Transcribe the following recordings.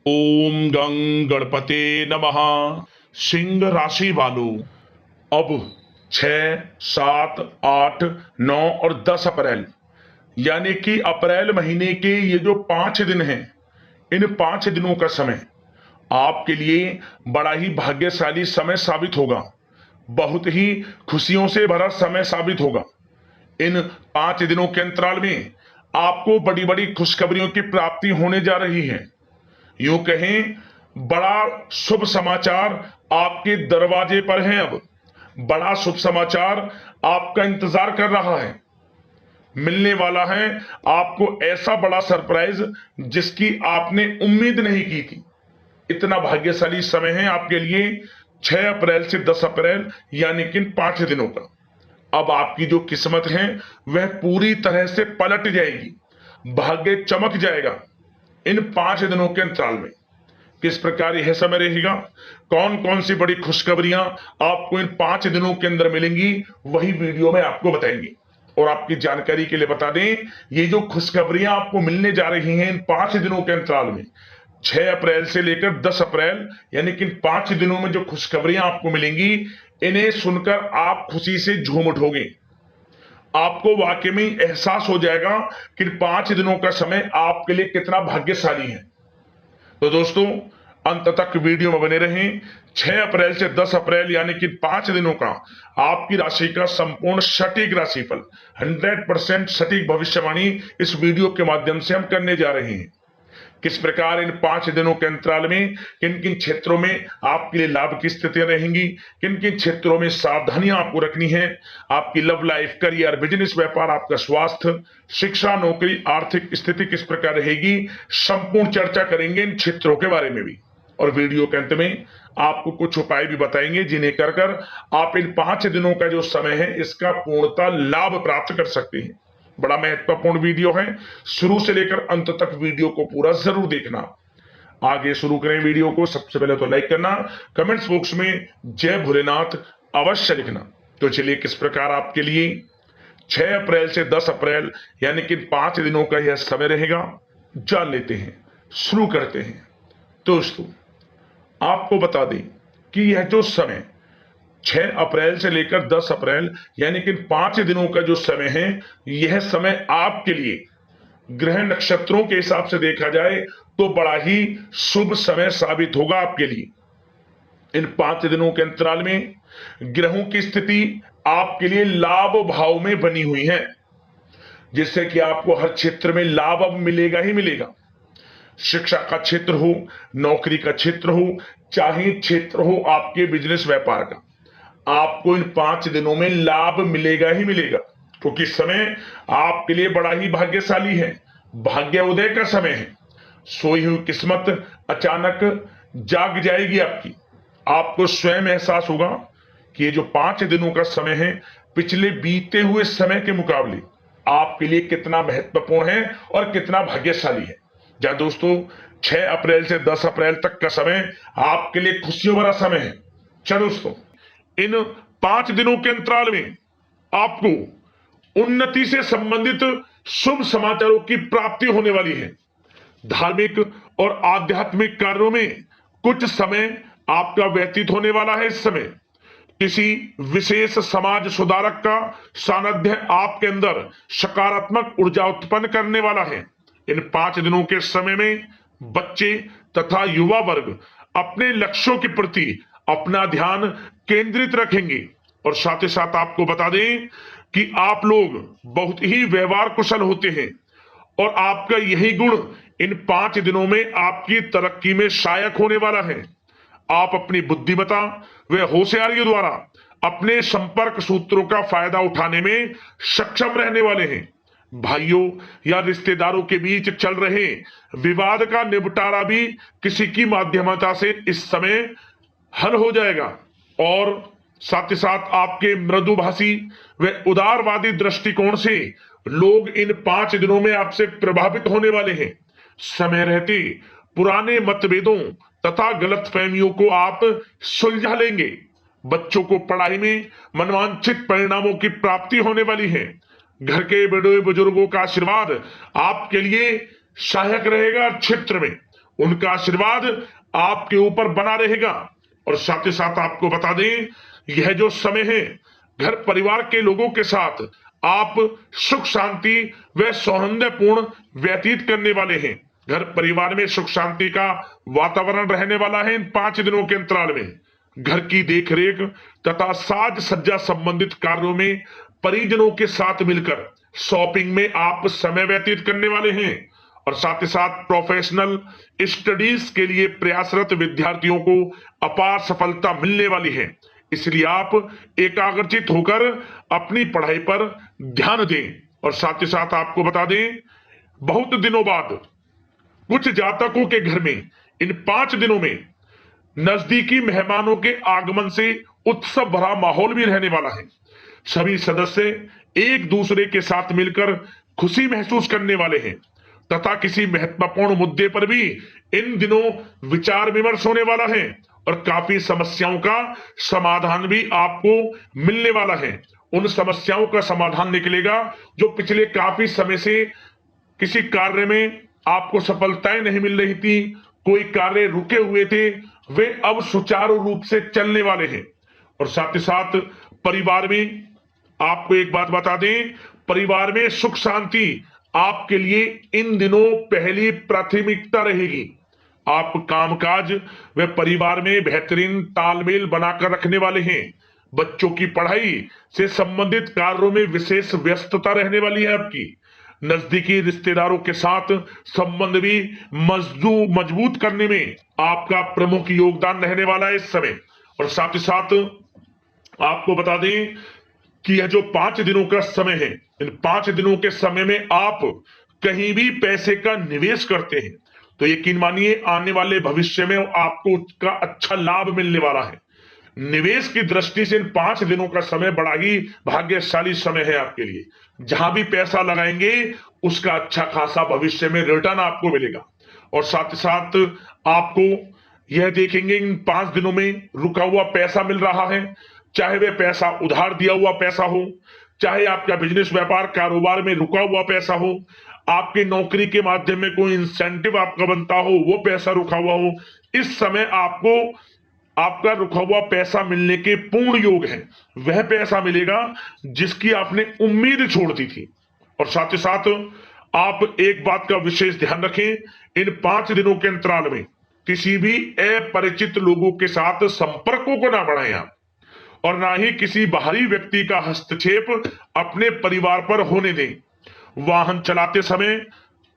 ओम गं गणपते नमः। सिंह राशि वालों, अब 6, 7, 8, 9 और 10 अप्रैल यानी कि अप्रैल महीने के ये जो 5 दिन हैं, इन 5 दिनों का समय आपके लिए बड़ा ही भाग्यशाली समय साबित होगा। बहुत ही खुशियों से भरा समय साबित होगा। इन 5 दिनों के अंतराल में आपको बड़ी बड़ी खुशखबरियों की प्राप्ति होने जा रही है। यूं कहें, बड़ा शुभ समाचार आपके दरवाजे पर है। अब बड़ा शुभ समाचार आपका इंतजार कर रहा है। मिलने वाला है आपको ऐसा बड़ा सरप्राइज जिसकी आपने उम्मीद नहीं की थी। इतना भाग्यशाली समय है आपके लिए 6 अप्रैल से 10 अप्रैल यानी कि 5 दिनों का। अब आपकी जो किस्मत है वह पूरी तरह से पलट जाएगी, भाग्य चमक जाएगा। इन 5 दिनों के अंतराल में किस प्रकार यह समय रहेगा, कौन कौन सी बड़ी खुशखबरियां आपको इन 5 दिनों के अंदर मिलेंगी, वही वीडियो में आपको बताएंगे। और आपकी जानकारी के लिए बता दें, ये जो खुशखबरियां आपको मिलने जा रही हैं इन 5 दिनों के अंतराल में, 6 अप्रैल से लेकर 10 अप्रैल यानी कि इन 5 दिनों में जो खुशखबरियां आपको मिलेंगी, इन्हें सुनकर आप खुशी से झूम उठोगे। आपको वाकई में एहसास हो जाएगा कि 5 दिनों का समय आपके लिए कितना भाग्यशाली है। तो दोस्तों, अंत तक वीडियो में बने रहें। 6 अप्रैल से 10 अप्रैल यानी कि 5 दिनों का आपकी राशि का संपूर्ण सटीक राशिफल, 100% सटीक भविष्यवाणी इस वीडियो के माध्यम से हम करने जा रहे हैं। किस प्रकार इन 5 दिनों के अंतराल में किन किन क्षेत्रों में आपके लिए लाभ की स्थितियां रहेंगी, किन किन क्षेत्रों में सावधानियां आपको रखनी है, आपकी लव लाइफ, करियर, बिजनेस, व्यापार, आपका स्वास्थ्य, शिक्षा, नौकरी, आर्थिक स्थिति किस प्रकार रहेगी, संपूर्ण चर्चा करेंगे इन क्षेत्रों के बारे में भी। और वीडियो के अंत में आपको कुछ उपाय भी बताएंगे जिन्हें कर कर आप इन 5 दिनों का जो समय है इसका पूर्णतः लाभ प्राप्त कर सकते हैं। बड़ा महत्वपूर्ण वीडियो है, शुरू से लेकर अंत तक वीडियो को पूरा जरूर देखना। आगे शुरू करें वीडियो को। सबसे पहले तो लाइक करना, कमेंट्स बॉक्स में जय भोलेनाथ अवश्य लिखना। तो चलिए, किस प्रकार आपके लिए 6 अप्रैल से 10 अप्रैल यानी कि 5 दिनों का यह समय रहेगा, जान लेते हैं, शुरू करते हैं। दोस्तों, आपको बता दें कि यह जो समय 6 अप्रैल से लेकर 10 अप्रैल यानी कि 5 दिनों का जो समय है, यह समय आपके लिए ग्रह नक्षत्रों के हिसाब से देखा जाए तो बड़ा ही शुभ समय साबित होगा आपके लिए। इन 5 दिनों के अंतराल में ग्रहों की स्थिति आपके लिए लाभ भाव में बनी हुई है, जिससे कि आपको हर क्षेत्र में लाभ अब मिलेगा ही मिलेगा। शिक्षा का क्षेत्र हो, नौकरी का क्षेत्र हो, चाहे क्षेत्र हो आपके बिजनेस व्यापार का, आपको इन 5 दिनों में लाभ मिलेगा ही मिलेगा। क्योंकि समय आपके लिए बड़ा ही भाग्यशाली है, भाग्योदय का समय है। सोई हुई किस्मत अचानक जाग जाएगी आपकी। आपको स्वयं एहसास होगा कि ये जो 5 दिनों का समय है, पिछले बीते हुए समय के मुकाबले आपके लिए कितना महत्वपूर्ण है और कितना भाग्यशाली है। जहां दोस्तों 6 अप्रैल से 10 अप्रैल तक का समय आपके लिए खुशियों भरा समय है। चलो दोस्तों, इन 5 दिनों के अंतराल में आपको उन्नति से संबंधित शुभ समाचारों की प्राप्ति होने वाली है। धार्मिक और आध्यात्मिक कार्यों में कुछ समय आपका व्यतीत होने वाला है। इस समय किसी विशेष समाज सुधारक का सानिध्य आपके अंदर सकारात्मक ऊर्जा उत्पन्न करने वाला है। इन 5 दिनों के समय में बच्चे तथा युवा वर्ग अपने लक्ष्यों के प्रति अपना ध्यान केंद्रित रखेंगे। और साथ ही साथ आपको बता दें कि आप लोग बहुत ही व्यवहार कुशल होते हैं और आपका यही गुण इन 5 दिनों में आपकी तरक्की में सहायक होने वाला है। आप अपनी बुद्धिमत्ता व होशियारी द्वारा अपने संपर्क सूत्रों का फायदा उठाने में सक्षम रहने वाले हैं। भाइयों या रिश्तेदारों के बीच चल रहे विवाद का निपटारा भी किसी की माध्यमता से इस समय हल हो जाएगा। और साथ ही साथ आपके मृदुभाषी व उदारवादी दृष्टिकोण से लोग इन 5 दिनों में आपसे प्रभावित होने वाले हैं। समय रहते पुराने मतभेदों तथा गलतफहमियों को आप सुलझा लेंगे। बच्चों को पढ़ाई में मनवांछित परिणामों की प्राप्ति होने वाली है। घर के बड़े बुजुर्गों का आशीर्वाद आपके लिए सहायक रहेगा। क्षेत्र में उनका आशीर्वाद आपके ऊपर बना रहेगा। और साथ ही साथ आपको बता दें, यह जो समय है घर परिवार के लोगों के साथ आप सुख शांति व सौहार्दपूर्ण व्यतीत करने वाले हैं। घर परिवार में सुख शांति का वातावरण रहने वाला है इन 5 दिनों के अंतराल में। घर की देखरेख तथा साज सज्जा संबंधित कार्यों में परिजनों के साथ मिलकर शॉपिंग में आप समय व्यतीत करने वाले हैं। और साथ ही साथ प्रोफेशनल स्टडीज के लिए प्रयासरत विद्यार्थियों को अपार सफलता मिलने वाली है। इसलिए आप एकाग्रचित होकर अपनी पढ़ाई पर ध्यान दें। और साथ ही साथ आपको बता दें, बहुत दिनों बाद कुछ जातकों के घर में इन 5 दिनों में नजदीकी मेहमानों के आगमन से उत्सव भरा माहौल भी रहने वाला है। सभी सदस्य एक दूसरे के साथ मिलकर खुशी महसूस करने वाले हैं तथा किसी महत्वपूर्ण मुद्दे पर भी इन दिनों विचार विमर्श होने वाला है और काफी समस्याओं का समाधान भी आपको मिलने वाला है। उन समस्याओं का समाधान निकलेगा जो पिछले काफी समय से किसी कार्य में आपको सफलताएं नहीं मिल रही थी, कोई कार्य रुके हुए थे, वे अब सुचारू रूप से चलने वाले हैं। और साथ ही साथ परिवार में आपको एक बात बता दें, परिवार में सुख शांति आपके लिए इन दिनों पहली प्राथमिकता रहेगी। आप कामकाज व परिवार में बेहतरीन तालमेल बनाकर रखने वाले हैं। बच्चों की पढ़ाई से संबंधित कार्यों में विशेष व्यस्तता रहने वाली है आपकी। नजदीकी रिश्तेदारों के साथ संबंध भी मजबूत करने में आपका प्रमुख योगदान रहने वाला है इस समय। और साथ ही साथ आपको बता दें कि यह जो 5 दिनों का समय है, इन 5 दिनों के समय में आप कहीं भी पैसे का निवेश करते हैं तो यकीन मानिए आने वाले भविष्य में आपको उसका अच्छा लाभ मिलने वाला है। निवेश की दृष्टि से इन 5 दिनों का समय बड़ा ही भाग्यशाली समय है आपके लिए। जहां भी पैसा लगाएंगे उसका अच्छा खासा भविष्य में रिटर्न आपको मिलेगा। और साथ ही साथ आपको यह देखेंगे इन 5 दिनों में रुका हुआ पैसा मिल रहा है, चाहे वह पैसा उधार दिया हुआ पैसा हो, चाहे आपका बिजनेस व्यापार कारोबार में रुका हुआ पैसा हो, आपकी नौकरी के माध्यम में कोई इंसेंटिव आपका बनता हो, वो पैसा रुका हुआ हो। इस समय आपको आपका रुका हुआ पैसा मिलने के पूर्ण योग है। वह पैसा मिलेगा जिसकी आपने उम्मीद छोड़ दी थी। और साथ ही साथ आप एक बात का विशेष ध्यान रखें, इन 5 दिनों के अंतराल में किसी भी अपरिचित लोगों के साथ संपर्कों को ना बढ़ाएं आप, और ना ही किसी बाहरी व्यक्ति का हस्तक्षेप अपने परिवार पर होने दें। वाहन चलाते समय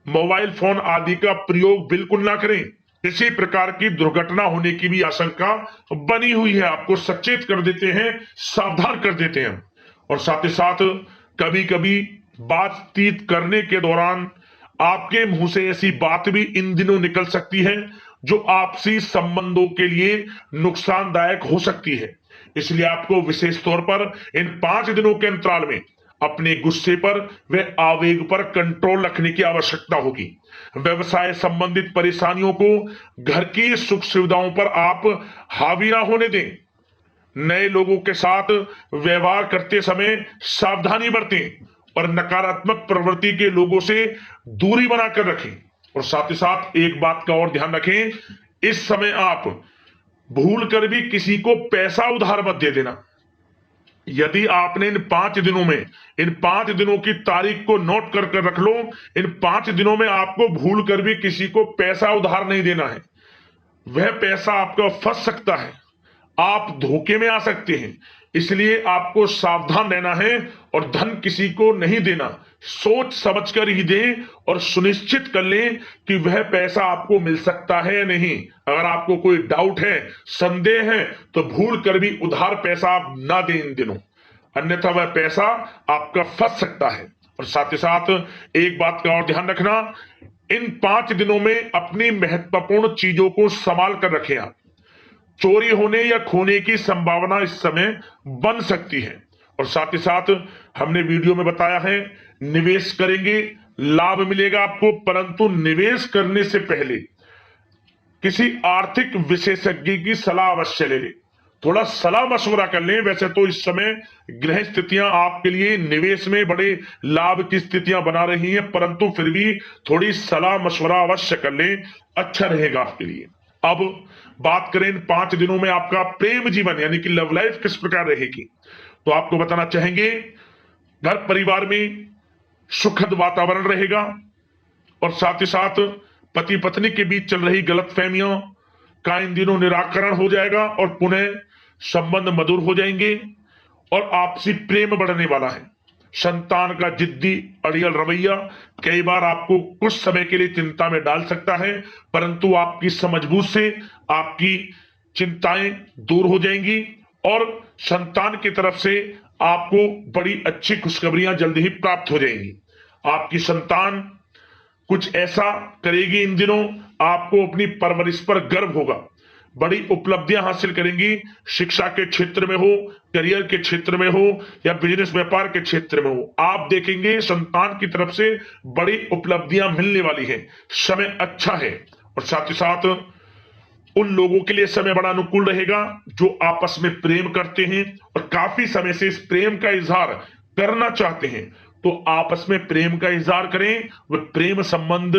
मोबाइल फोन आदि का प्रयोग बिल्कुल ना करें। किसी प्रकार की दुर्घटना होने की भी आशंका बनी हुई है, आपको सचेत कर देते हैं, सावधान कर देते हैं। और साथ ही साथ कभी कभी बातचीत करने के दौरान आपके मुंह से ऐसी बात भी इन दिनों निकल सकती है जो आपसी संबंधों के लिए नुकसानदायक हो सकती है। इसलिए आपको विशेष तौर पर इन 5 दिनों के अंतराल में अपने गुस्से पर व आवेग पर कंट्रोल रखने की आवश्यकता होगी। व्यवसाय संबंधित परेशानियों को घर की सुख सुविधाओं पर आप हावी ना होने दें। नए लोगों के साथ व्यवहार करते समय सावधानी बरतें और नकारात्मक प्रवृत्ति के लोगों से दूरी बनाकर रखें। और साथ ही साथ एक बात का और ध्यान रखें, इस समय आप भूल कर भी किसी को पैसा उधार मत दे देना। यदि आपने इन 5 दिनों में इन 5 दिनों की तारीख को नोट कर रख लो, इन 5 दिनों में आपको भूल कर भी किसी को पैसा उधार नहीं देना है। वह पैसा आपका फंस सकता है, आप धोखे में आ सकते हैं। इसलिए आपको सावधान रहना है और धन किसी को नहीं देना, सोच समझकर ही दें और सुनिश्चित कर लें कि वह पैसा आपको मिल सकता है या नहीं। अगर आपको कोई डाउट है, संदेह है, तो भूल कर भी उधार पैसा आप ना दें इन दिनों, अन्यथा वह पैसा आपका फंस सकता है। और साथ ही साथ एक बात का और ध्यान रखना, इन 5 दिनों में अपनी महत्वपूर्ण चीजों को संभाल कर रखें आप। चोरी होने या खोने की संभावना इस समय बन सकती है। और साथ ही साथ हमने वीडियो में बताया है, निवेश करेंगे लाभ मिलेगा आपको, परंतु निवेश करने से पहले किसी आर्थिक विशेषज्ञ की सलाह अवश्य ले लें। थोड़ा सलाह मशवरा कर लें। वैसे तो इस समय ग्रह स्थितियां आपके लिए निवेश में बड़े लाभ की स्थितियां बना रही हैं, परंतु फिर भी थोड़ी सलाह मशवरा अवश्य कर लें, अच्छा रहेगा आपके लिए। अब बात करें इन 5 दिनों में आपका प्रेम जीवन यानी कि लव लाइफ किस प्रकार रहेगी, तो आपको बताना चाहेंगे घर परिवार में सुखद वातावरण रहेगा और साथ ही साथ पति पत्नी के बीच चल रही गलतफहमियों का इन दिनों निराकरण हो जाएगा और पुनः संबंध मधुर हो जाएंगे और आपसी प्रेम बढ़ने वाला है। संतान का जिद्दी अड़ियल रवैया कई बार आपको कुछ समय के लिए चिंता में डाल सकता है, परंतु आपकी समझबूझ से आपकी चिंताएं दूर हो जाएंगी और संतान की तरफ से आपको बड़ी अच्छी खुशखबरियां जल्द ही प्राप्त हो जाएंगी। आपकी संतान कुछ ऐसा करेगी इन दिनों, आपको अपनी परवरिश पर गर्व होगा। बड़ी उपलब्धियां हासिल करेंगी, शिक्षा के क्षेत्र में हो, करियर के क्षेत्र में हो या बिजनेस व्यापार के क्षेत्र में हो। आप देखेंगे संतान की तरफ से बड़ी उपलब्धियां मिलने वाली है, समय अच्छा है। और साथ ही साथ उन लोगों के लिए समय बड़ा अनुकूल रहेगा जो आपस में प्रेम करते हैं और काफी समय से इस प्रेम का इजहार करना चाहते हैं, तो आपस में प्रेम का इजहार करें। वे प्रेम संबंध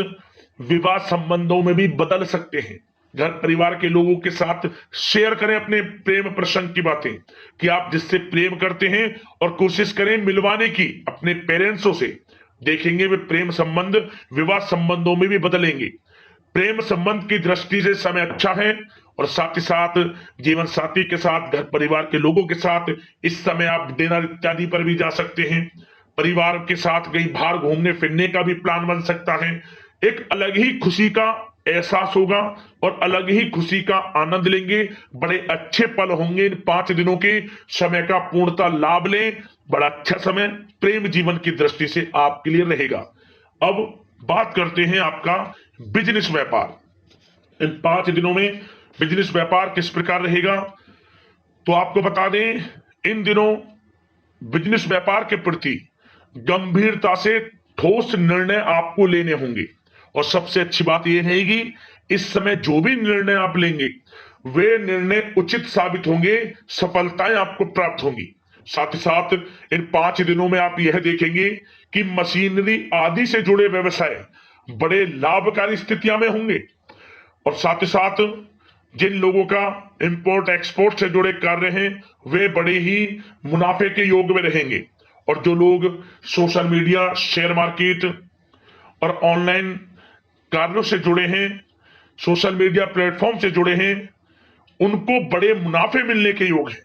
विवाह संबंधों में भी बदल सकते हैं। घर परिवार के लोगों के साथ शेयर करें अपने प्रेम प्रसंग की बातें कि आप जिससे प्रेम करते हैं और कोशिश करें मिलवाने की अपने पेरेंट्सों से। देखेंगे वे प्रेम संबंध विवाह संबंधों में भी बदलेंगे। प्रेम संबंध की दृष्टि से समय अच्छा है और साथ ही साथ जीवन साथी के साथ घर परिवार के लोगों के साथ इस समय आप डिनर इत्यादि पर भी जा सकते हैं। परिवार के साथ कहीं बाहर घूमने फिरने का भी प्लान बन सकता है। एक अलग ही खुशी का एहसास होगा और अलग ही खुशी का आनंद लेंगे। बड़े अच्छे पल होंगे इन 5 दिनों के, समय का पूर्णतः लाभ लें। बड़ा अच्छा समय प्रेम जीवन की दृष्टि से आपके लिए रहेगा। अब बात करते हैं आपका बिजनेस व्यापार। इन 5 दिनों में बिजनेस व्यापार किस प्रकार रहेगा, तो आपको बता दें इन दिनों बिजनेस व्यापार के प्रति गंभीरता से ठोस निर्णय आपको लेने होंगे और सबसे अच्छी बात यह रहेगी इस समय जो भी निर्णय आप लेंगे वे निर्णय उचित साबित होंगे, सफलताएं आपको प्राप्त होंगी। साथ ही साथ इन 5 दिनों में आप यह देखेंगे कि मशीनरी आदि से जुड़े व्यवसाय बड़े लाभकारी स्थितियां में होंगे और साथ ही साथ जिन लोगों का इंपोर्ट एक्सपोर्ट से जुड़े कार्य हैं वे बड़े ही मुनाफे के योग में रहेंगे और जो लोग सोशल मीडिया शेयर मार्केट और ऑनलाइन कार्यों से जुड़े हैं, सोशल मीडिया प्लेटफॉर्म से जुड़े हैं, उनको बड़े मुनाफे मिलने के योग हैं।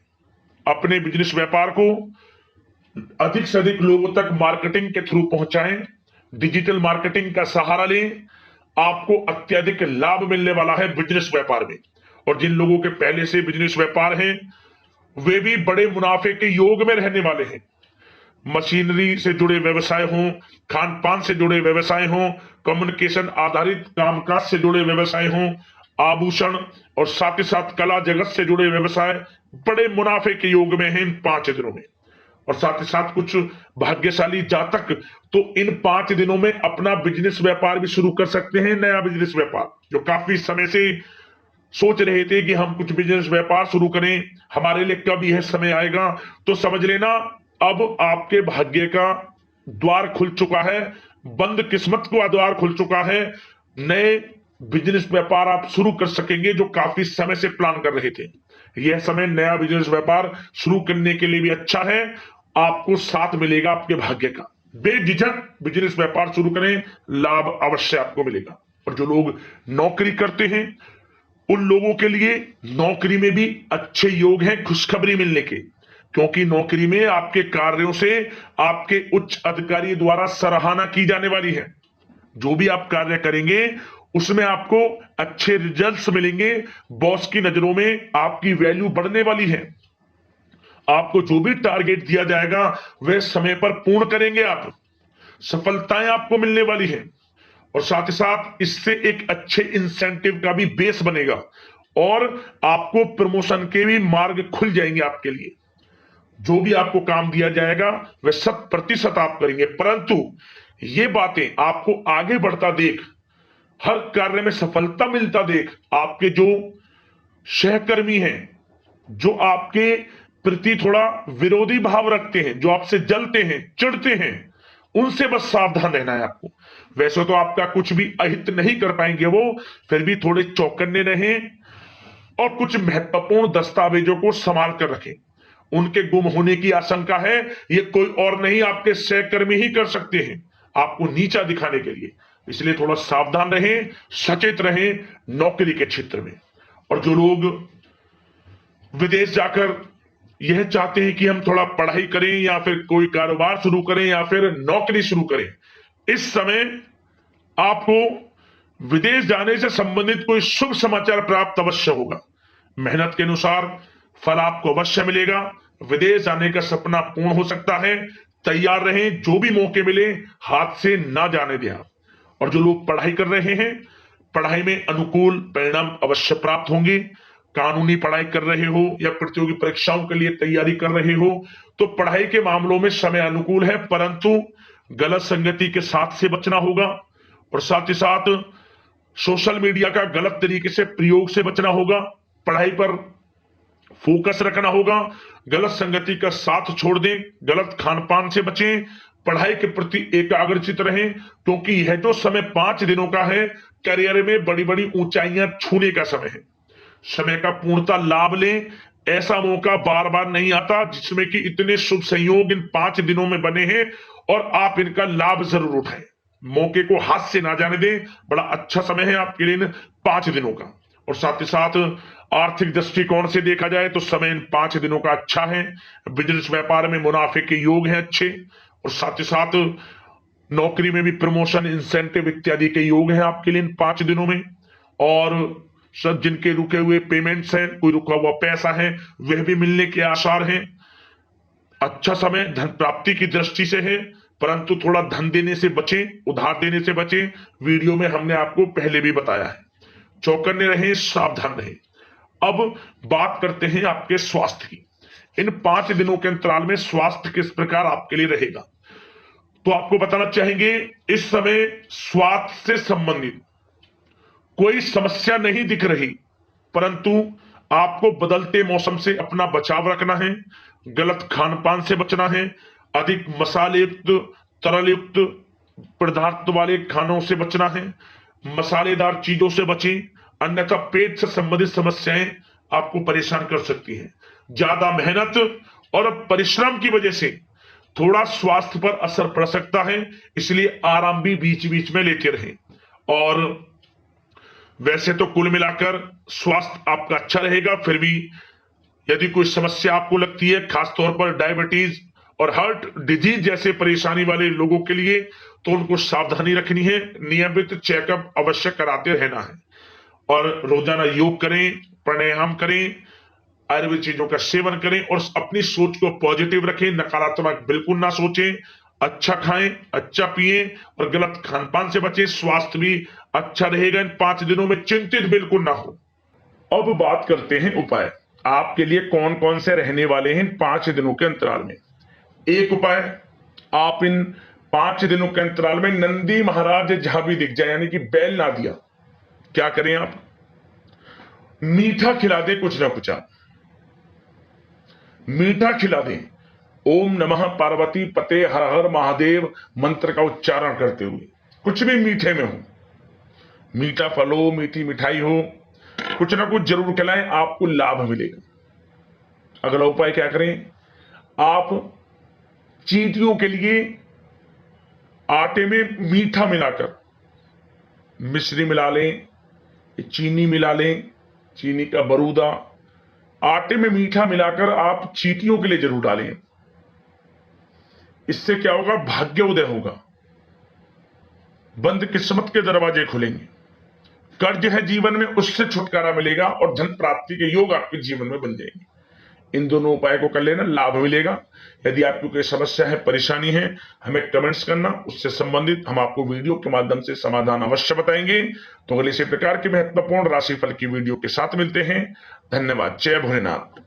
अपने बिजनेस व्यापार को अधिक से अधिक लोगों तक मार्केटिंग के थ्रू पहुंचाएं, डिजिटल मार्केटिंग का सहारा लें। आपको अत्यधिक लाभ मिलने वाला है बिजनेस व्यापार में और जिन लोगों के पहले से बिजनेस व्यापार हैं वे भी बड़े मुनाफे के योग में रहने वाले हैं। मशीनरी से जुड़े व्यवसाय हों, खान पान से जुड़े व्यवसाय हों, कम्युनिकेशन आधारित कामकाज से जुड़े व्यवसाय हों, आभूषण और साथ ही साथ कला जगत से जुड़े व्यवसाय बड़े मुनाफे के योग में हैं इन 5 दिनों में। और साथ ही साथ कुछ भाग्यशाली जातक तो इन 5 दिनों में अपना बिजनेस व्यापार भी शुरू कर सकते हैं। नया बिजनेस व्यापार जो काफी समय से सोच रहे थे कि हम कुछ बिजनेस व्यापार शुरू करें, हमारे लिए कब यह समय आएगा, तो समझ लेना अब आपके भाग्य का द्वार खुल चुका है, बंद किस्मत का द्वार खुल चुका है। नए बिजनेस व्यापार आप शुरू कर सकेंगे जो काफी समय से प्लान कर रहे थे। यह समय नया बिजनेस व्यापार शुरू करने के लिए भी अच्छा है, आपको साथ मिलेगा आपके भाग्य का। बेझिझक बिजनेस व्यापार शुरू करें, लाभ अवश्य आपको मिलेगा। और जो लोग नौकरी करते हैं उन लोगों के लिए नौकरी में भी अच्छे योग हैं खुशखबरी मिलने के, क्योंकि नौकरी में आपके कार्यों से आपके उच्च अधिकारी द्वारा सराहना की जाने वाली है। जो भी आप कार्य करेंगे उसमें आपको अच्छे रिजल्ट्स मिलेंगे, बॉस की नजरों में आपकी वैल्यू बढ़ने वाली है। आपको जो भी टारगेट दिया जाएगा वह समय पर पूर्ण करेंगे आप, सफलताएं आपको मिलने वाली है। और साथ ही साथ इससे एक अच्छे इंसेंटिव का भी बेस बनेगा और आपको प्रमोशन के भी मार्ग खुल जाएंगे आपके लिए। जो भी आपको काम दिया जाएगा वह 100% आप करेंगे, परंतु ये बातें आपको आगे बढ़ता देख, हर कार्य में सफलता मिलता देख आपके जो सहकर्मी हैं जो आपके प्रति थोड़ा विरोधी भाव रखते हैं, जो आपसे जलते हैं, चिढ़ते हैं, उनसे बस सावधान रहना है आपको। वैसे तो आपका कुछ भी अहित नहीं कर पाएंगे वो, फिर भी थोड़े चौकन्ने रहें और कुछ महत्वपूर्ण दस्तावेजों को संभाल कर रखें। उनके गुम होने की आशंका है, ये कोई और नहीं आपके सहकर्मी ही कर सकते हैं, आपको नीचा दिखाने के लिए। इसलिए थोड़ा सावधान रहें, सचेत रहें नौकरी के क्षेत्र में। और जो लोग विदेश जाकर यह चाहते हैं कि हम थोड़ा पढ़ाई करें या फिर कोई कारोबार शुरू करें या फिर नौकरी शुरू करें, इस समय आपको विदेश जाने से संबंधित कोई शुभ समाचार प्राप्त अवश्य होगा। मेहनत के अनुसार फल आपको अवश्य मिलेगा। विदेश जाने का सपना पूर्ण हो सकता है। तैयार रहें, जो भी मौके मिले हाथ से ना जाने दें। और जो लोग पढ़ाई कर रहे हैं, पढ़ाई में अनुकूल परिणाम अवश्य प्राप्त होंगे। कानूनी पढ़ाई कर रहे हो या प्रतियोगी परीक्षाओं के लिए तैयारी कर रहे हो, तो पढ़ाई के मामलों में समय अनुकूल है, परंतु गलत संगति के साथ से बचना होगा। और साथ ही साथ सोशल मीडिया का गलत तरीके से प्रयोग से बचना होगा। पढ़ाई पर फोकस रखना होगा। गलत संगति का साथ छोड़ दें, गलत खान पान से बचें, पढ़ाई के प्रति एकाग्रचित रहें, क्योंकि यह जो समय 5 दिनों का है, करियर में बड़ी बड़ी ऊंचाइयां छूने का समय है। समय का पूर्णता लाभ लें। ऐसा मौका बार बार नहीं आता जिसमें कि इतने शुभ संयोग इन 5 दिनों में बने हैं, और आप इनका लाभ जरूर उठाएं। मौके को हाथ से ना जाने दें। बड़ा अच्छा समय है आपके लिए इन 5 दिनों का। और साथ ही साथ आर्थिक दृष्टिकोण से देखा जाए तो समय इन 5 दिनों का अच्छा है। बिजनेस व्यापार में मुनाफे के योग हैं अच्छे। और साथ ही साथ नौकरी में भी प्रमोशन, इंसेंटिव इत्यादि के योग हैं आपके लिए इन 5 दिनों में। और सब जिनके रुके हुए पेमेंट्स हैं, कोई रुका हुआ पैसा है, वह भी मिलने के आसार हैं। अच्छा समय धन प्राप्ति की दृष्टि से है, परंतु थोड़ा धन देने से बचें, उधार देने से बचें। वीडियो में हमने आपको पहले भी बताया है। चौकन्ने रहें, सावधान रहें। अब बात करते हैं आपके स्वास्थ्य की। इन 5 दिनों के अंतराल में स्वास्थ्य किस प्रकार आपके लिए रहेगा, तो आपको बताना चाहेंगे इस समय स्वास्थ्य से संबंधित कोई समस्या नहीं दिख रही, परंतु आपको बदलते मौसम से अपना बचाव रखना है। गलत खान पान से बचना है। अधिक मसाले युक्त, तरल युक्त पदार्थ वाले खानों से बचना है। मसालेदार चीजों से बचें, अन्यथा पेट से संबंधित समस्याएं आपको परेशान कर सकती हैं। ज्यादा मेहनत और परिश्रम की वजह से थोड़ा स्वास्थ्य पर असर पड़ सकता है, इसलिए आराम भी बीच बीच में लेते रहें। और वैसे तो कुल मिलाकर स्वास्थ्य आपका अच्छा रहेगा। फिर भी यदि कोई समस्या आपको लगती है, खासतौर पर डायबिटीज और हार्ट डिजीज जैसे परेशानी वाले लोगों के लिए, तो उनको सावधानी रखनी है। नियमित चेकअप अवश्य कराते रहना है। और रोजाना योग करें, प्राणायाम करें, आयुर्वेद चीजों का सेवन करें और अपनी सोच को पॉजिटिव रखें। नकारात्मक बिल्कुल ना सोचें। अच्छा खाएं, अच्छा पिएं और गलत खान पान से बचें। स्वास्थ्य भी अच्छा रहेगा इन 5 दिनों में, चिंतित बिल्कुल ना हो। अब बात करते हैं उपाय आपके लिए कौन कौन से रहने वाले हैं इन 5 दिनों के अंतराल में। एक उपाय, आप इन 5 दिनों के अंतराल में नंदी महाराज जहां भी दिख जाए, यानी कि बैल ना दिया, क्या करें आप, मीठा खिला दें। कुछ ना कुछ आप मीठा खिला दें। ओम नमः पार्वती पते हर हर महादेव मंत्र का उच्चारण करते हुए, कुछ भी मीठे में हो, मीठा फल हो, मीठी मिठाई हो, कुछ ना कुछ जरूर खिलाएं, आपको लाभ मिलेगा। अगला उपाय क्या करें, आप चींटियों के लिए आटे में मीठा मिलाकर मिश्री मिला लें, चीनी मिला लें, चीनी का बरूदा आटे में मीठा मिलाकर आप चींटियों के लिए जरूर डालें। इससे क्या होगा, भाग्य उदय होगा, बंद किस्मत के दरवाजे खुलेंगे, कर्ज है जीवन में उससे छुटकारा मिलेगा और धन प्राप्ति के योग आपके जीवन में बन जाएंगे। इन दोनों उपाय को कर लेना, लाभ मिलेगा। यदि आपको कोई समस्या है, परेशानी है, हमें कमेंट्स करना, उससे संबंधित हम आपको वीडियो के माध्यम से समाधान अवश्य बताएंगे। तो अगले इसी प्रकार की महत्वपूर्ण राशिफल की वीडियो के साथ मिलते हैं। धन्यवाद। जय भोलेनाथ।